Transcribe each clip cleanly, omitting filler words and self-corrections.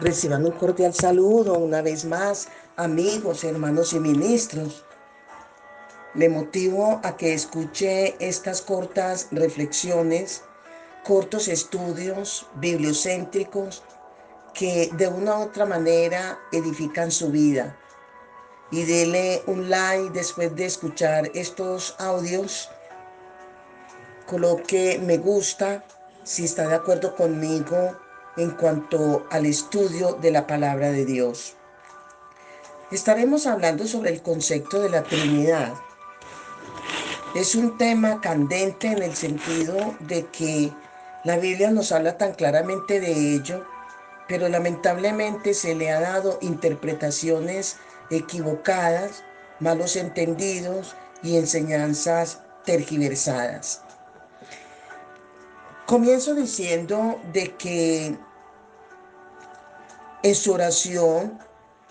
Reciban un cordial saludo una vez más, amigos, hermanos y ministros. Le motivo a que escuche estas cortas reflexiones, cortos estudios bibliocéntricos que de una u otra manera edifican su vida. Y dele un like después de escuchar estos audios. Coloque me gusta si está de acuerdo conmigo en cuanto al estudio de la palabra de Dios. Estaremos hablando sobre el concepto de la Trinidad. Es un tema candente en el sentido de que la Biblia nos habla tan claramente de ello, pero lamentablemente se le ha dado interpretaciones equivocadas, malos entendidos y enseñanzas tergiversadas. Comienzo diciendo de que en su oración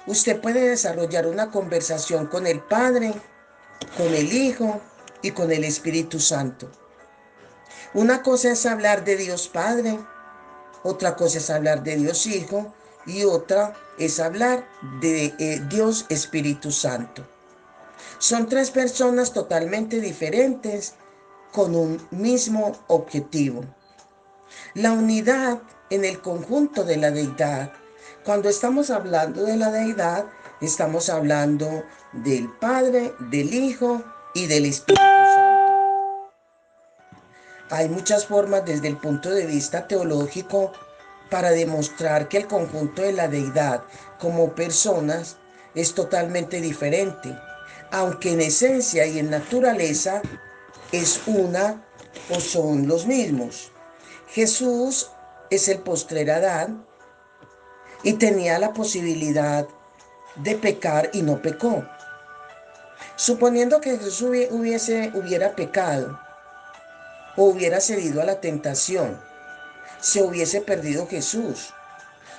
usted puede desarrollar una conversación con el Padre, con el Hijo y con el Espíritu Santo. Una cosa es hablar de Dios Padre, otra cosa es hablar de Dios Hijo y otra es hablar de Dios Espíritu Santo. Son tres personas totalmente diferentes con un mismo objetivo. La unidad en el conjunto de la deidad. Cuando estamos hablando de la deidad, estamos hablando del Padre, del Hijo y del Espíritu Santo. Hay muchas formas desde el punto de vista teológico para demostrar que el conjunto de la deidad como personas es totalmente diferente, aunque en esencia y en naturaleza es una o son los mismos. Jesús es el postrer Adán y tenía la posibilidad de pecar y no pecó. Suponiendo que Jesús hubiera pecado o hubiera cedido a la tentación, se hubiese perdido Jesús.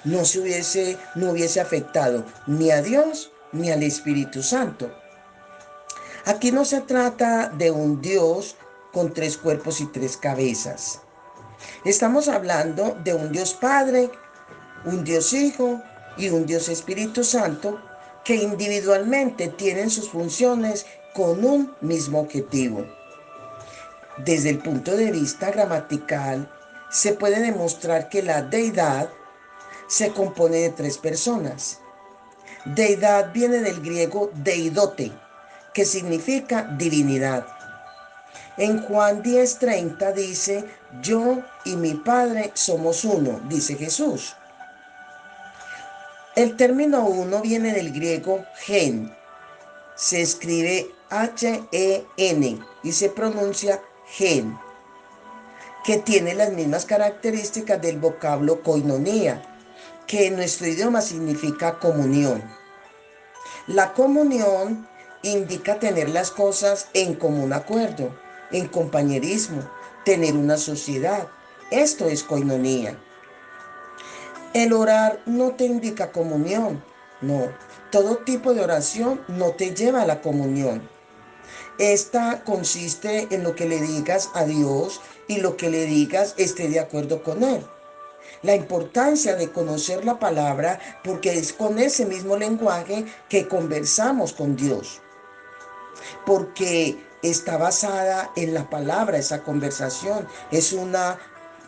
No hubiese afectado ni a Dios ni al Espíritu Santo. Aquí no se trata de un Dios con tres cuerpos y tres cabezas. Estamos hablando de un Dios Padre, un Dios Hijo y un Dios Espíritu Santo que individualmente tienen sus funciones con un mismo objetivo. Desde el punto de vista gramatical, se puede demostrar que la deidad se compone de tres personas. Deidad viene del griego deidote, que significa divinidad. En Juan 10:30 dice, yo y mi Padre somos uno, dice Jesús. El término uno viene del griego gen, se escribe H-E-N y se pronuncia gen, que tiene las mismas características del vocablo koinonía, que en nuestro idioma significa comunión. La comunión indica tener las cosas en común acuerdo, en compañerismo, tener una sociedad. Esto es koinonía. El orar no te indica comunión, no. Todo tipo de oración no te lleva a la comunión. Esta consiste en lo que le digas a Dios y lo que le digas esté de acuerdo con Él. La importancia de conocer la palabra porque es con ese mismo lenguaje que conversamos con Dios. Porque está basada en la palabra esa conversación. Es una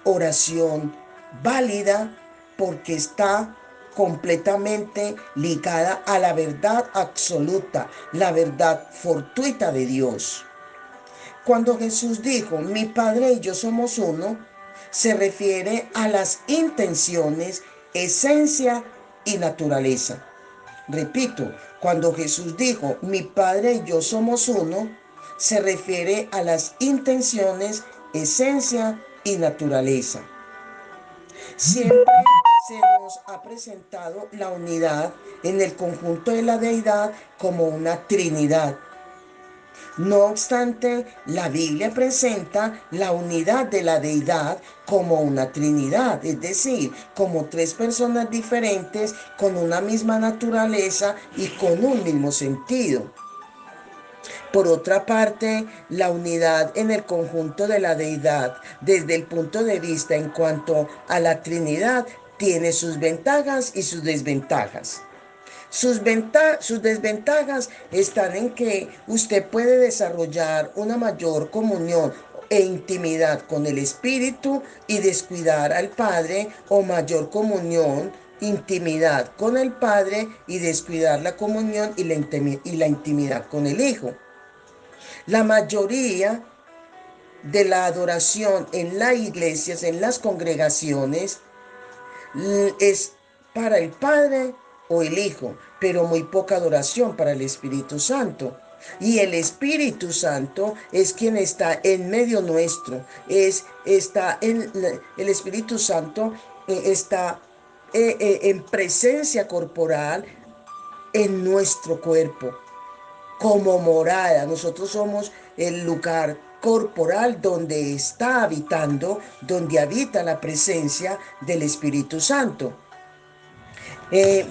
oración válida porque está completamente ligada a la verdad absoluta, la verdad fortuita de Dios. Cuando Jesús dijo, mi Padre y yo somos uno, se refiere a las intenciones, esencia y naturaleza. Repito, cuando Jesús dijo, mi Padre y yo somos uno, se refiere a las intenciones, esencia y naturaleza. Siempre se nos ha presentado la unidad en el conjunto de la deidad como una trinidad. No obstante, la Biblia presenta la unidad de la deidad como una trinidad, es decir, como tres personas diferentes con una misma naturaleza y con un mismo sentido. Por otra parte, la unidad en el conjunto de la deidad, desde el punto de vista en cuanto a la Trinidad, tiene sus ventajas y sus desventajas. Sus desventajas están en que usted puede desarrollar una mayor comunión e intimidad con el Espíritu y descuidar al Padre, o mayor comunión, intimidad con el Padre y descuidar la comunión y la intimidad con el Hijo. La mayoría de la adoración en las iglesias, en las congregaciones, es para el Padre o el Hijo, pero muy poca adoración para el Espíritu Santo. Y el Espíritu Santo es quien está en medio nuestro. El Espíritu Santo está en presencia corporal en nuestro cuerpo, como morada. Nosotros somos el lugar corporal donde está habitando, donde habita la presencia del Espíritu Santo.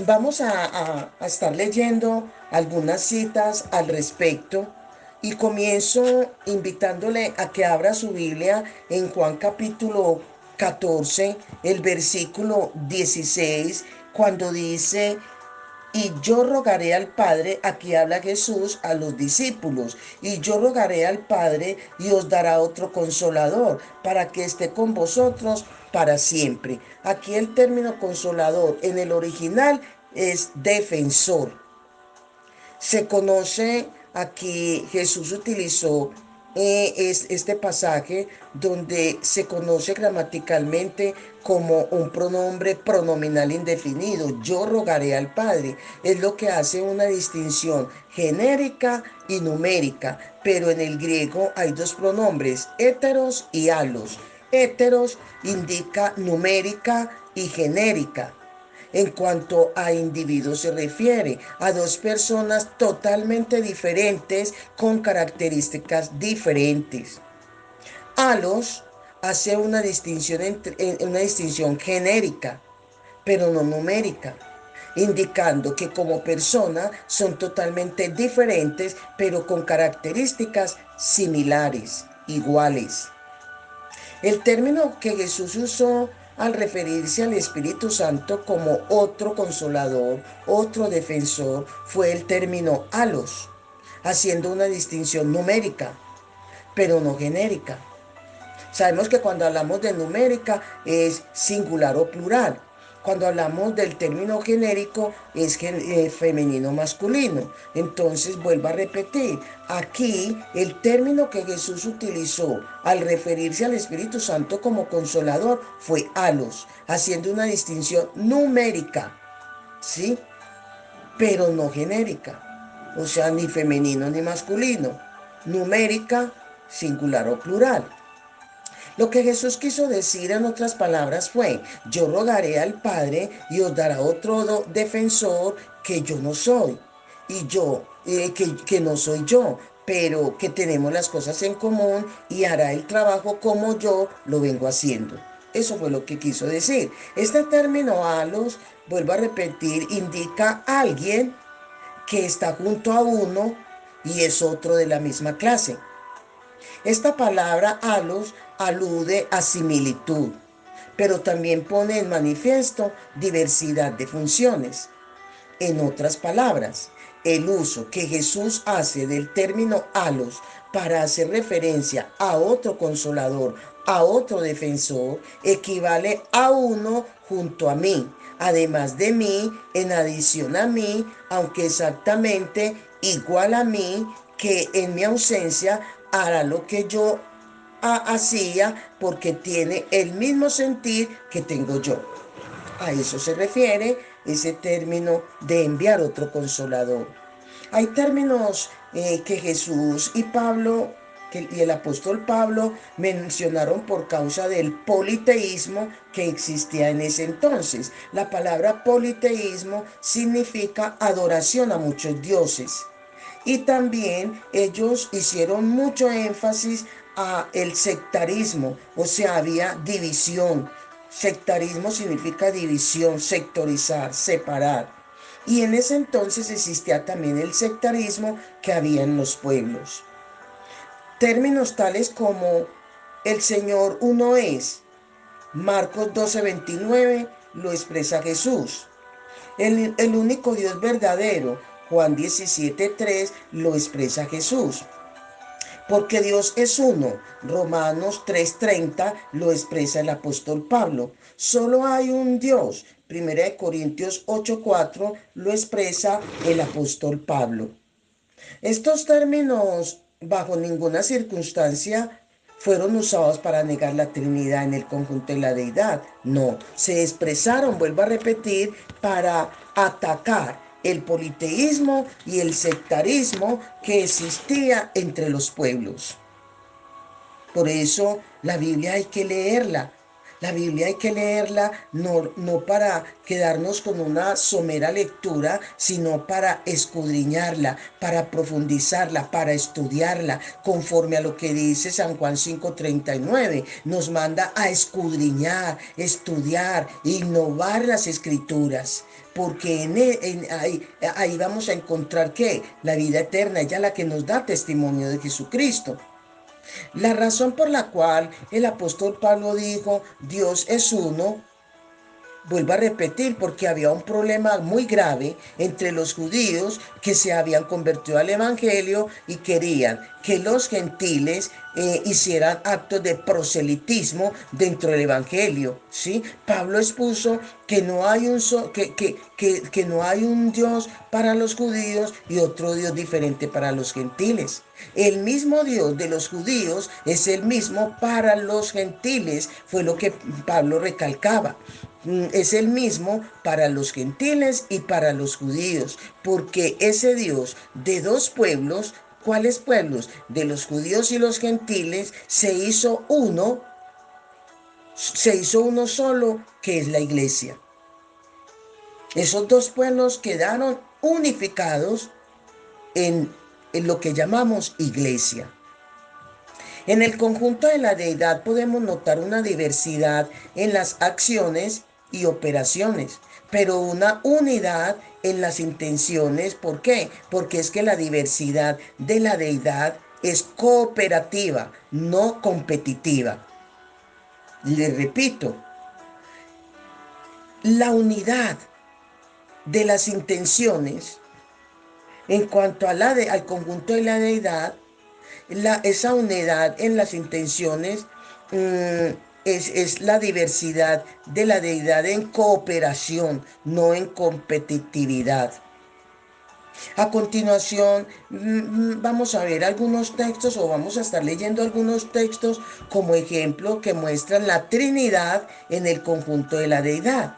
Vamos a estar leyendo algunas citas al respecto, y comienzo invitándole a que abra su Biblia en Juan capítulo 14, el versículo 16, cuando dice: y yo rogaré al Padre, aquí habla Jesús a los discípulos, y yo rogaré al Padre y os dará otro consolador para que esté con vosotros para siempre. Aquí el término consolador en el original es defensor. Se conoce, aquí Jesús utilizó este pasaje donde se conoce gramaticalmente como un pronombre pronominal indefinido. Yo rogaré al Padre. Es lo que hace una distinción genérica y numérica, pero en el griego hay dos pronombres, héteros y alos. Héteros indica numérica y genérica. En cuanto a individuos se refiere a dos personas totalmente diferentes con características diferentes. Alos hace una distinción genérica, pero no numérica, indicando que como persona son totalmente diferentes, pero con características similares, iguales. El término que Jesús usó al referirse al Espíritu Santo como otro consolador, otro defensor, fue el término alos, haciendo una distinción numérica, pero no genérica. Sabemos que cuando hablamos de numérica es singular o plural. Cuando hablamos del término genérico es femenino masculino. Entonces vuelvo a repetir, aquí el término que Jesús utilizó al referirse al Espíritu Santo como consolador fue alos, haciendo una distinción numérica, ¿sí? Pero no genérica, o sea, ni femenino ni masculino. Numérica, singular o plural. Lo que Jesús quiso decir en otras palabras fue: yo rogaré al Padre y os dará otro defensor que yo no soy, y que no soy yo, pero que tenemos las cosas en común y hará el trabajo como yo lo vengo haciendo. Eso fue lo que quiso decir. Este término alos, vuelvo a repetir, indica a alguien que está junto a uno y es otro de la misma clase. Esta palabra halos alude a similitud, pero también pone en manifiesto diversidad de funciones. En otras palabras, el uso que Jesús hace del término halos para hacer referencia a otro consolador, a otro defensor, equivale a uno junto a mí, además de mí, en adición a mí, aunque exactamente igual a mí, que en mi ausencia hará lo que yo hacía, porque tiene el mismo sentir que tengo yo. A eso se refiere ese término de enviar otro consolador. Hay términos que Jesús y Pablo y el apóstol Pablo mencionaron por causa del politeísmo que existía en ese entonces. La palabra politeísmo significa adoración a muchos dioses. Y también ellos hicieron mucho énfasis a el sectarismo, o sea, había división. Sectarismo significa división, sectorizar, separar. Y en ese entonces existía también el sectarismo que había en los pueblos. Términos tales como el Señor uno es, Marcos 12:29, lo expresa Jesús. El único Dios verdadero, Juan 17:3, lo expresa Jesús. Porque Dios es uno, Romanos 3:30, lo expresa el apóstol Pablo. Solo hay un Dios, 1 Corintios 8:4, lo expresa el apóstol Pablo. Estos términos, bajo ninguna circunstancia, fueron usados para negar la Trinidad en el conjunto de la deidad. No, se expresaron, vuelvo a repetir, para atacar el politeísmo y el sectarismo que existía entre los pueblos. Por eso la Biblia hay que leerla. La Biblia hay que leerla no para quedarnos con una somera lectura, sino para escudriñarla, para profundizarla, para estudiarla, conforme a lo que dice San Juan 5:39. Nos manda a escudriñar, estudiar, innovar las escrituras. Porque ahí vamos a encontrar que la vida eterna, ella es la que nos da testimonio de Jesucristo. La razón por la cual el apóstol Pablo dijo, Dios es uno, vuelvo a repetir, porque había un problema muy grave entre los judíos que se habían convertido al evangelio y querían que los gentiles hicieran actos de proselitismo dentro del evangelio, ¿sí? Pablo expuso que no hay que no hay un Dios para los judíos y otro Dios diferente para los gentiles. El mismo Dios de los judíos es el mismo para los gentiles, fue lo que Pablo recalcaba. Es el mismo para los gentiles y para los judíos, porque ese Dios de dos pueblos, ¿cuáles pueblos? De los judíos y los gentiles, se hizo uno solo, que es la iglesia. Esos dos pueblos quedaron unificados en lo que llamamos iglesia. En el conjunto de la deidad podemos notar una diversidad en las acciones y operaciones, pero una unidad en las intenciones. ¿Por qué? Porque es que la diversidad de la deidad es cooperativa, no competitiva. Le repito, la unidad de las intenciones en cuanto a al conjunto de la deidad, esa unidad en las intenciones es la diversidad de la deidad en cooperación, no en competitividad. A continuación, vamos a ver algunos textos o vamos a estar leyendo algunos textos como ejemplo que muestran la Trinidad en el conjunto de la deidad.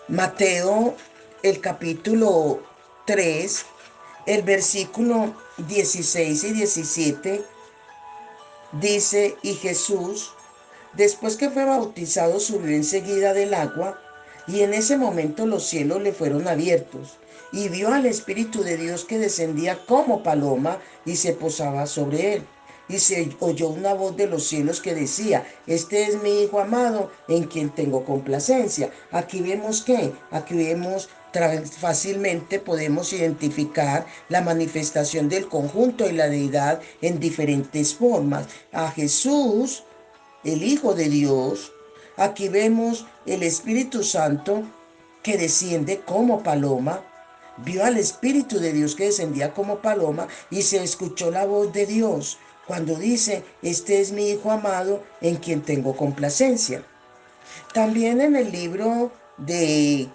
Mateo, el capítulo 3, el versículo 16 y 17, dice, y Jesús, después que fue bautizado, subió enseguida del agua, y en ese momento los cielos le fueron abiertos, y vio al Espíritu de Dios que descendía como paloma y se posaba sobre él. Y se oyó una voz de los cielos que decía, este es mi Hijo amado, en quien tengo complacencia. Aquí vemos fácilmente podemos identificar la manifestación del conjunto de la deidad en diferentes formas. A Jesús, el Hijo de Dios, aquí vemos el Espíritu Santo que desciende como paloma. Vio al Espíritu de Dios que descendía como paloma y se escuchó la voz de Dios cuando dice, este es mi Hijo amado en quien tengo complacencia. También en el libro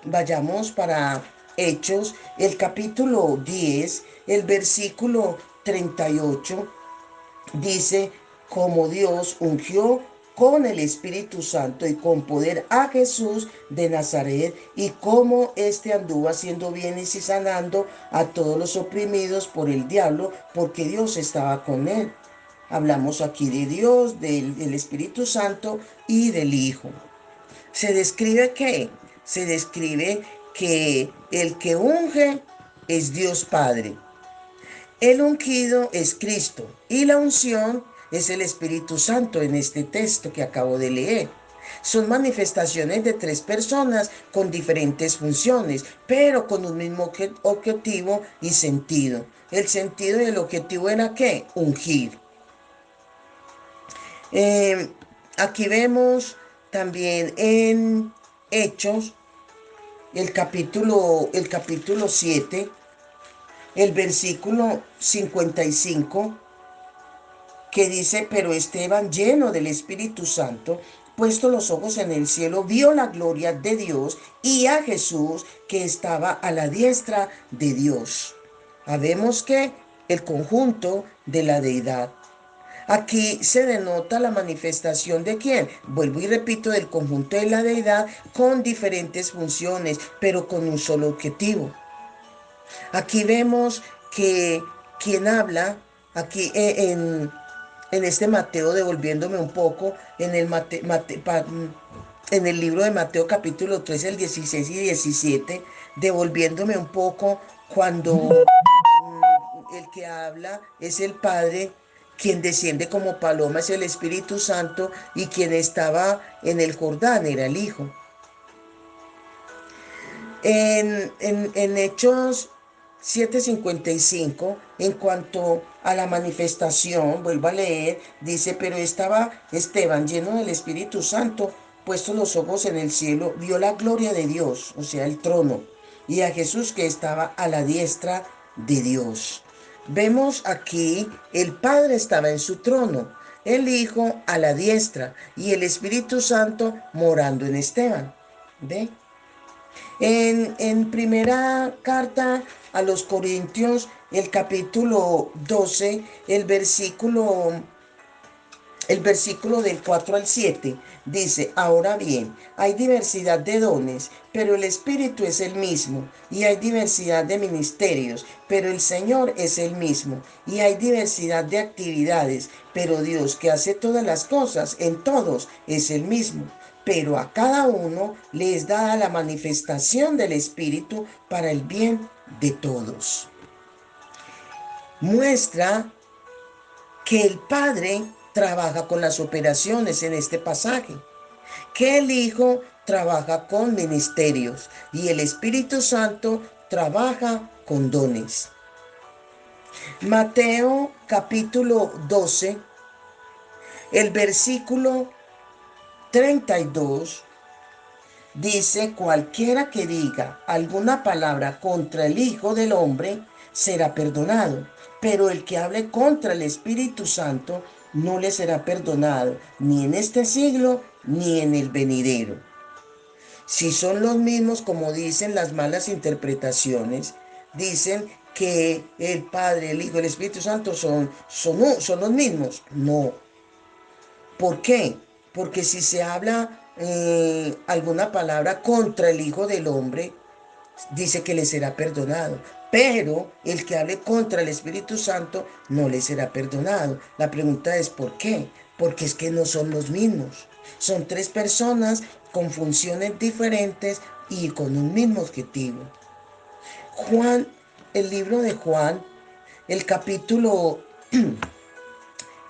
vayamos para Hechos, el capítulo 10, el versículo 38, dice, como Dios ungió con el Espíritu Santo y con poder a Jesús de Nazaret, y cómo éste anduvo haciendo bienes y sanando a todos los oprimidos por el diablo, porque Dios estaba con él. Hablamos aquí de Dios, del Espíritu Santo y del Hijo. Se describe que el que unge es Dios Padre. El ungido es Cristo y la unción es el Espíritu Santo en este texto que acabo de leer. Son manifestaciones de tres personas con diferentes funciones, pero con un mismo objetivo y sentido. El sentido y el objetivo era ¿qué? Ungir. Aquí vemos también en Hechos, el capítulo 7, el versículo 55, que dice, pero Esteban, lleno del Espíritu Santo, puesto los ojos en el cielo, vio la gloria de Dios y a Jesús que estaba a la diestra de Dios. Habemos que el conjunto de la deidad. Aquí se denota la manifestación de quién. Vuelvo y repito, del conjunto de la deidad con diferentes funciones, pero con un solo objetivo. Aquí vemos que quien habla, aquí en este Mateo, devolviéndome un poco, en el libro de Mateo capítulo 3, el 16 y 17, devolviéndome un poco cuando el que habla es el Padre, quien desciende como paloma es el Espíritu Santo y quien estaba en el Jordán era el Hijo. En Hechos 7:55, en cuanto a la manifestación, vuelvo a leer, dice, pero estaba Esteban lleno del Espíritu Santo, puesto los ojos en el cielo, vio la gloria de Dios, o sea, el trono, y a Jesús que estaba a la diestra de Dios. Vemos aquí, el Padre estaba en su trono, el Hijo a la diestra y el Espíritu Santo morando en Esteban. ¿Ve? En primera carta a los Corintios, el capítulo 12, el versículo del 4 al 7, dice, ahora bien, hay diversidad de dones, pero el Espíritu es el mismo, y hay diversidad de ministerios, pero el Señor es el mismo, y hay diversidad de actividades, pero Dios que hace todas las cosas en todos es el mismo. Pero a cada uno le es dada la manifestación del Espíritu para el bien de todos. Muestra que el Padre trabaja con las operaciones en este pasaje, que el Hijo trabaja con ministerios y el Espíritu Santo trabaja con dones. Mateo capítulo 12, el versículo 32 dice, cualquiera que diga alguna palabra contra el Hijo del Hombre será perdonado, pero el que hable contra el Espíritu Santo no le será perdonado, ni en este siglo, ni en el venidero. Si son los mismos, como dicen las malas interpretaciones, dicen que el Padre, el Hijo y el Espíritu Santo son los mismos. No. ¿Por qué? Porque si se habla alguna palabra contra el Hijo del Hombre, dice que le será perdonado. Pero el que hable contra el Espíritu Santo no le será perdonado. La pregunta es ¿por qué? Porque es que no son los mismos. Son tres personas con funciones diferentes y con un mismo objetivo. Juan, el libro de Juan, el capítulo,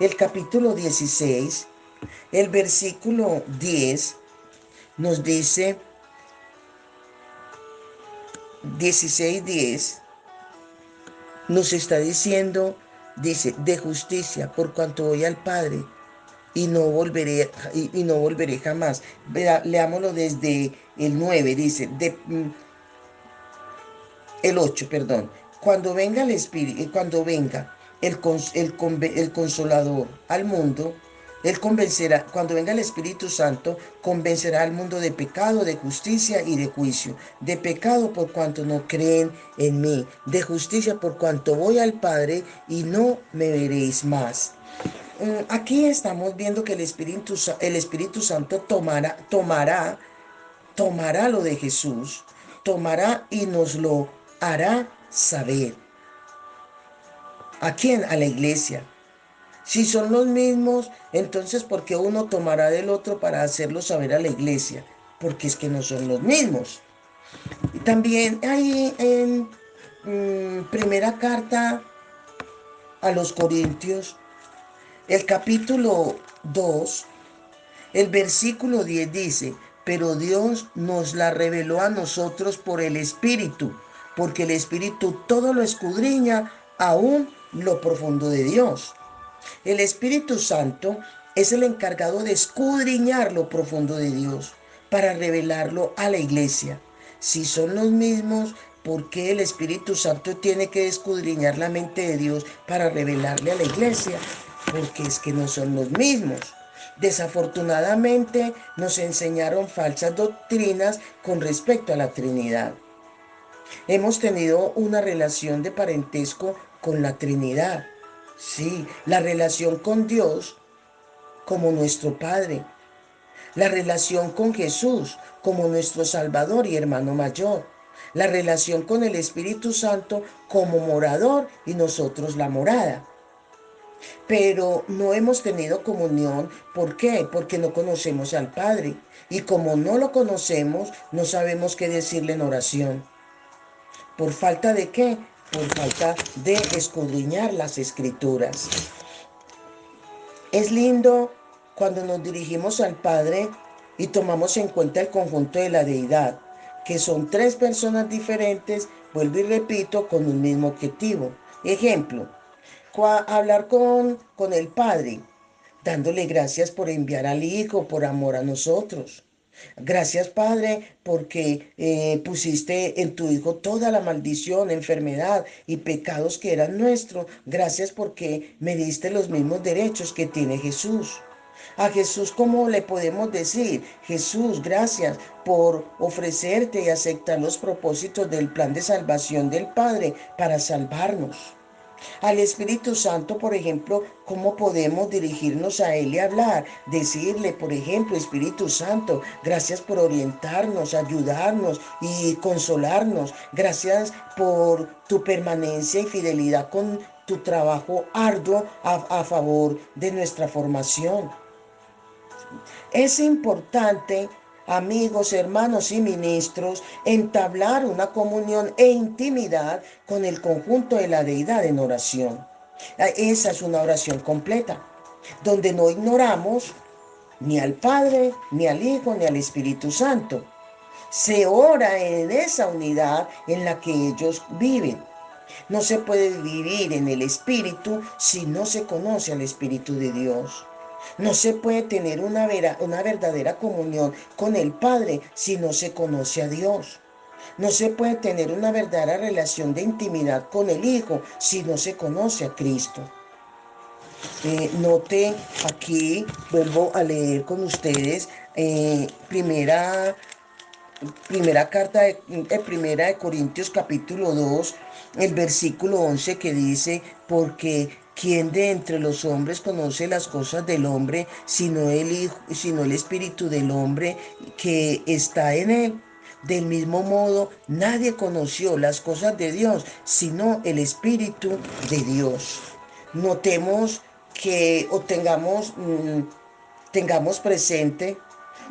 el capítulo 16, el versículo 10 nos dice, 16:10, nos está diciendo, dice, de justicia, por cuanto voy al Padre y no volveré jamás. Leámoslo desde el 9, dice, el 8, perdón. Cuando venga el Espíritu, cuando venga el Consolador al mundo, Él convencerá, cuando venga el Espíritu Santo, convencerá al mundo de pecado, de justicia y de juicio. De pecado por cuanto no creen en mí. De justicia por cuanto voy al Padre y no me veréis más. Aquí estamos viendo que el Espíritu Santo tomará lo de Jesús, tomará y nos lo hará saber. ¿A quién? A la iglesia. Si son los mismos, entonces ¿por qué uno tomará del otro para hacerlo saber a la iglesia? Porque es que no son los mismos. Y también hay en primera carta a los Corintios, el capítulo 2, el versículo 10 dice, pero Dios nos la reveló a nosotros por el Espíritu, porque el Espíritu todo lo escudriña, aún lo profundo de Dios. El Espíritu Santo es el encargado de escudriñar lo profundo de Dios. para revelarlo a la iglesia? Si son los mismos, ¿por qué el Espíritu Santo tiene que escudriñar la mente de Dios para revelarle a la iglesia? Porque es que no son los mismos. Desafortunadamente nos enseñaron falsas doctrinas con respecto a la Trinidad. Hemos tenido una relación de parentesco con la Trinidad. Sí, la relación con Dios como nuestro Padre. La relación con Jesús como nuestro Salvador y hermano mayor. La relación con el Espíritu Santo como morador y nosotros la morada. Pero no hemos tenido comunión. ¿Por qué? Porque no conocemos al Padre. Y como no lo conocemos, no sabemos qué decirle en oración. ¿Por falta de qué? Por falta de escudriñar las Escrituras. Es lindo cuando nos dirigimos al Padre y tomamos en cuenta el conjunto de la deidad, que son tres personas diferentes, vuelvo y repito, con un mismo objetivo. Ejemplo, hablar con el Padre, dándole gracias por enviar al Hijo, por amor a nosotros. Gracias, Padre, porque pusiste en tu Hijo toda la maldición, enfermedad y pecados que eran nuestros. Gracias porque me diste los mismos derechos que tiene Jesús. A Jesús, ¿cómo le podemos decir? Jesús, gracias por ofrecerte y aceptar los propósitos del plan de salvación del Padre para salvarnos. Al Espíritu Santo, por ejemplo, ¿cómo podemos dirigirnos a Él y hablar? Decirle, por ejemplo, Espíritu Santo, gracias por orientarnos, ayudarnos y consolarnos. Gracias por tu permanencia y fidelidad con tu trabajo arduo a favor de nuestra formación. Es importante, amigos, hermanos y ministros, entablar una comunión e intimidad con el conjunto de la deidad en oración. Esa es una oración completa, donde no ignoramos ni al Padre, ni al Hijo, ni al Espíritu Santo. Se ora en esa unidad en la que ellos viven. No se puede vivir en el Espíritu si no se conoce al Espíritu de Dios. No se puede tener una verdadera comunión con el Padre si no se conoce a Dios. No se puede tener una verdadera relación de intimidad con el Hijo si no se conoce a Cristo. Note aquí, vuelvo a leer con ustedes, primera carta primera de Corintios capítulo 2, el versículo 11 que dice, porque ¿quién de entre los hombres conoce las cosas del hombre sino el Hijo, sino el Espíritu del hombre que está en él? Del mismo modo, nadie conoció las cosas de Dios sino el Espíritu de Dios. Notemos que o tengamos presente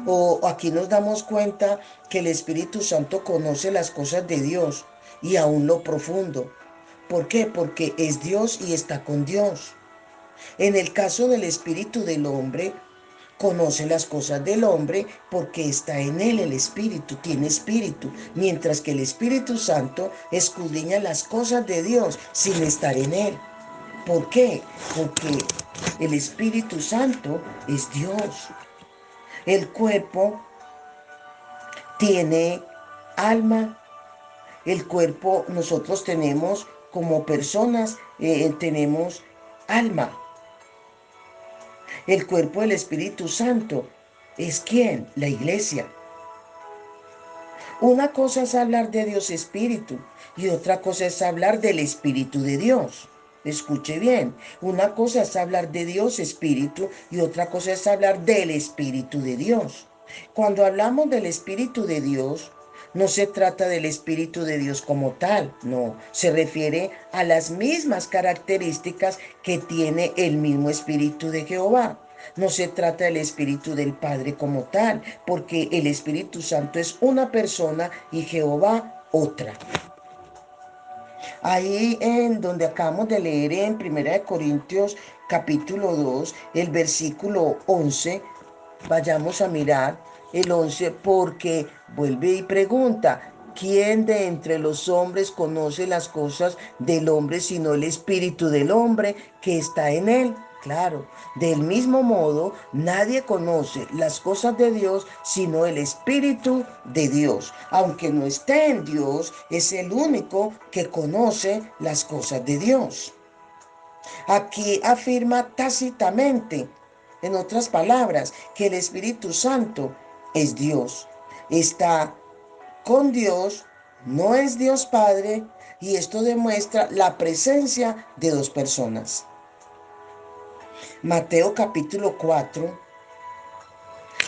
o aquí nos damos cuenta que el Espíritu Santo conoce las cosas de Dios y aún lo profundo. ¿Por qué? Porque es Dios y está con Dios. En el caso del espíritu del hombre, conoce las cosas del hombre porque está en él el espíritu, tiene espíritu, mientras que el Espíritu Santo escudriña las cosas de Dios sin estar en él. ¿Por qué? Porque el Espíritu Santo es Dios. El cuerpo tiene alma. El cuerpo, nosotros tenemos como personas, tenemos alma. El cuerpo del Espíritu Santo es ¿quién? La iglesia. Una cosa es hablar de Dios Espíritu y otra cosa es hablar del Espíritu de Dios. Escuche bien, una cosa es hablar de Dios Espíritu y otra cosa es hablar del Espíritu de Dios. Cuando hablamos del Espíritu de Dios, no se trata del Espíritu de Dios como tal, no, se refiere a las mismas características que tiene el mismo Espíritu de Jehová. No se trata del Espíritu del Padre como tal, porque el Espíritu Santo es una persona y Jehová otra. Ahí en donde acabamos de leer en 1 Corintios capítulo 2, el versículo 11, vayamos a mirar el 11 porque vuelve y pregunta, ¿quién de entre los hombres conoce las cosas del hombre sino el espíritu del hombre que está en él? Claro, del mismo modo, nadie conoce las cosas de Dios sino el Espíritu de Dios. Aunque no esté en Dios, es el único que conoce las cosas de Dios. Aquí afirma tácitamente, en otras palabras, que el Espíritu Santo es Dios. Está con Dios, no es Dios Padre, y esto demuestra la presencia de dos personas. Mateo capítulo 4,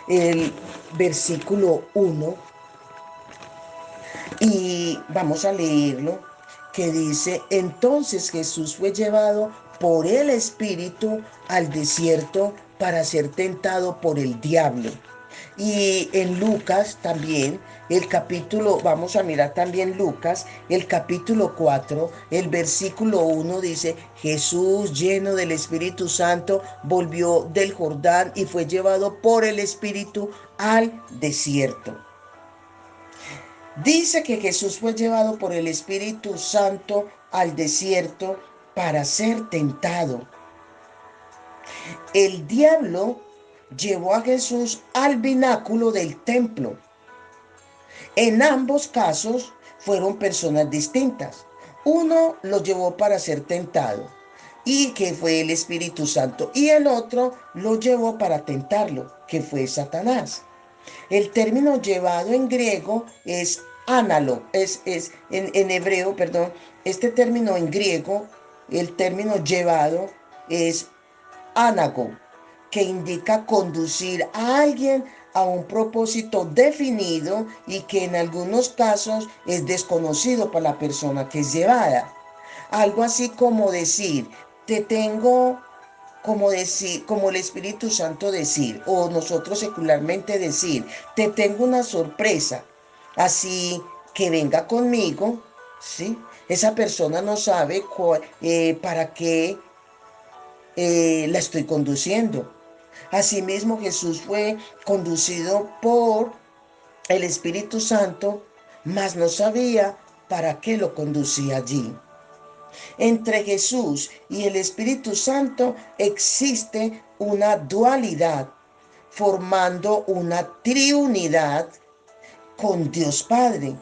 el versículo 1, y vamos a leerlo, que dice: entonces Jesús fue llevado por el Espíritu al desierto para ser tentado por el diablo. Y en Lucas también, el capítulo, vamos a mirar también Lucas, el capítulo 4, el versículo 1 dice: Jesús, lleno del Espíritu Santo, volvió del Jordán y fue llevado por el Espíritu al desierto. Dice que Jesús fue llevado por el Espíritu Santo al desierto para ser tentado. El diablo llevó a Jesús al pináculo del templo. En ambos casos fueron personas distintas. Uno lo llevó para ser tentado, y que fue el Espíritu Santo, y el otro lo llevó para tentarlo, que fue Satanás. El término llevado en griego es analo, en hebreo, perdón, este término en griego, el término llevado es ánago, que indica conducir a alguien a un propósito definido y que en algunos casos es desconocido para la persona que es llevada. Algo así como decir, te tengo, como el Espíritu Santo decir, o nosotros secularmente decir, te tengo una sorpresa, así que venga conmigo, ¿sí? Esa persona no sabe para qué la estoy conduciendo. Asimismo, Jesús fue conducido por el Espíritu Santo, mas no sabía para qué lo conducía allí. Entre Jesús y el Espíritu Santo existe una dualidad, formando una triunidad con Dios Padre,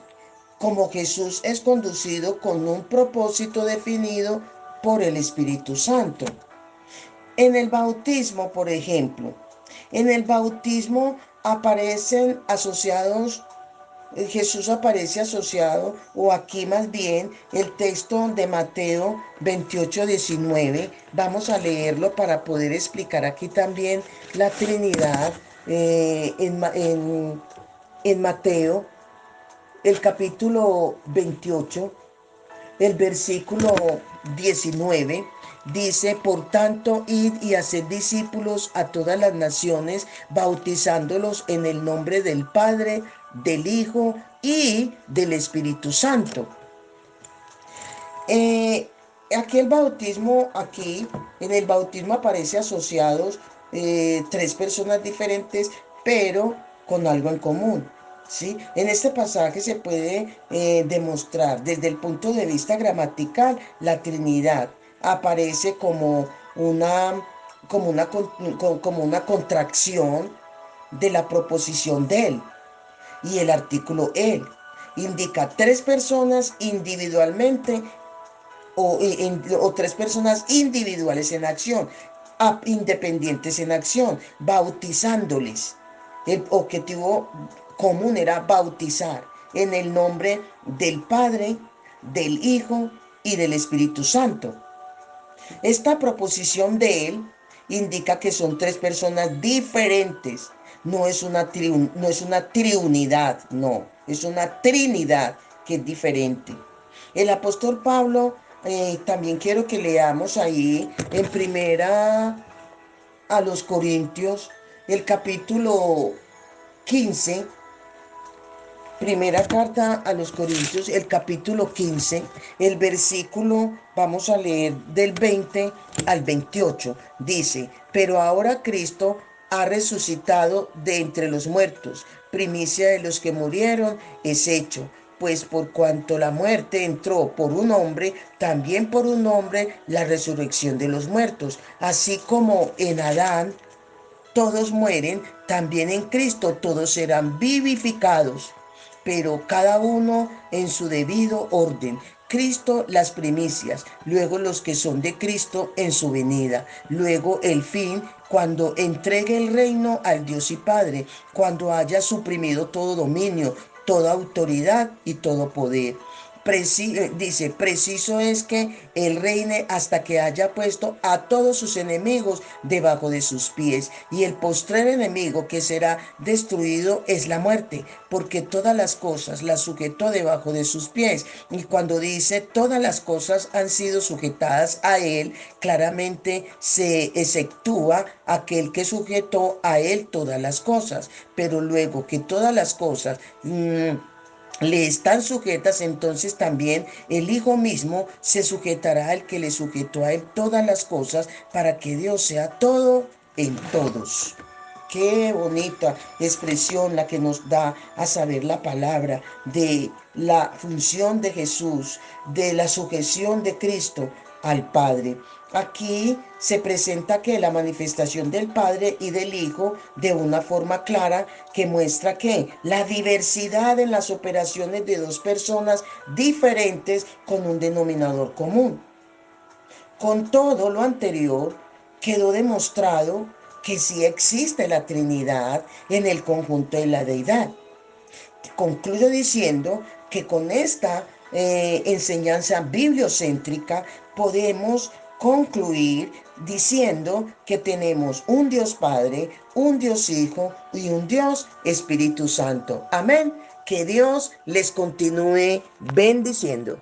como Jesús es conducido con un propósito definido por el Espíritu Santo. En el bautismo, por ejemplo, en el bautismo aparecen asociados, Jesús aparece asociado, o aquí más bien el texto de Mateo 28:19, vamos a leerlo para poder explicar aquí también la Trinidad en Mateo, el capítulo 28. El versículo 19 dice: por tanto, id y haced discípulos a todas las naciones, bautizándolos en el nombre del Padre, del Hijo y del Espíritu Santo. Aquí en el bautismo aparece asociados tres personas diferentes, pero con algo en común. ¿Sí? En este pasaje se puede demostrar desde el punto de vista gramatical la Trinidad. Aparece como una contracción de la proposición de él, y el artículo él. Indica tres personas individualmente o tres personas individuales en acción, independientes en acción, bautizándoles. El objetivo común era bautizar en el nombre del Padre, del Hijo y del Espíritu Santo. Esta proposición de él indica que son tres personas diferentes. No es una triunidad, no, es una trinidad que es diferente. El apóstol Pablo, también quiero que leamos ahí en primera a los Corintios, el capítulo 15, primera carta a los Corintios, el capítulo 15, el versículo, vamos a leer del 20 al 28. Dice: pero ahora Cristo ha resucitado de entre los muertos, primicia de los que murieron es hecho, pues por cuanto la muerte entró por un hombre, también por un hombre la resurrección de los muertos. Así como en Adán todos mueren, también en Cristo todos serán vivificados, pero cada uno en su debido orden. Cristo las primicias, luego los que son de Cristo en su venida, luego el fin cuando entregue el reino al Dios y Padre, cuando haya suprimido todo dominio, toda autoridad y todo poder. Dice, preciso es que él reine hasta que haya puesto a todos sus enemigos debajo de sus pies. Y el postrer enemigo que será destruido es la muerte, porque todas las cosas las sujetó debajo de sus pies. Y cuando dice todas las cosas han sido sujetadas a él, claramente se exceptúa aquel que sujetó a él todas las cosas. Pero luego que todas las cosas le están sujetas, entonces también el Hijo mismo se sujetará al que le sujetó a él todas las cosas, para que Dios sea todo en todos. Qué bonita expresión la que nos da a saber la palabra de la función de Jesús, de la sujeción de Cristo al Padre. Aquí se presenta que la manifestación del Padre y del Hijo de una forma clara que muestra que la diversidad en las operaciones de dos personas diferentes con un denominador común. Con todo lo anterior, quedó demostrado que sí existe la Trinidad en el conjunto de la deidad. Concluyo diciendo que con esta enseñanza bibliocéntrica podemos concluir diciendo que tenemos un Dios Padre, un Dios Hijo y un Dios Espíritu Santo. Amén. Que Dios les continúe bendiciendo.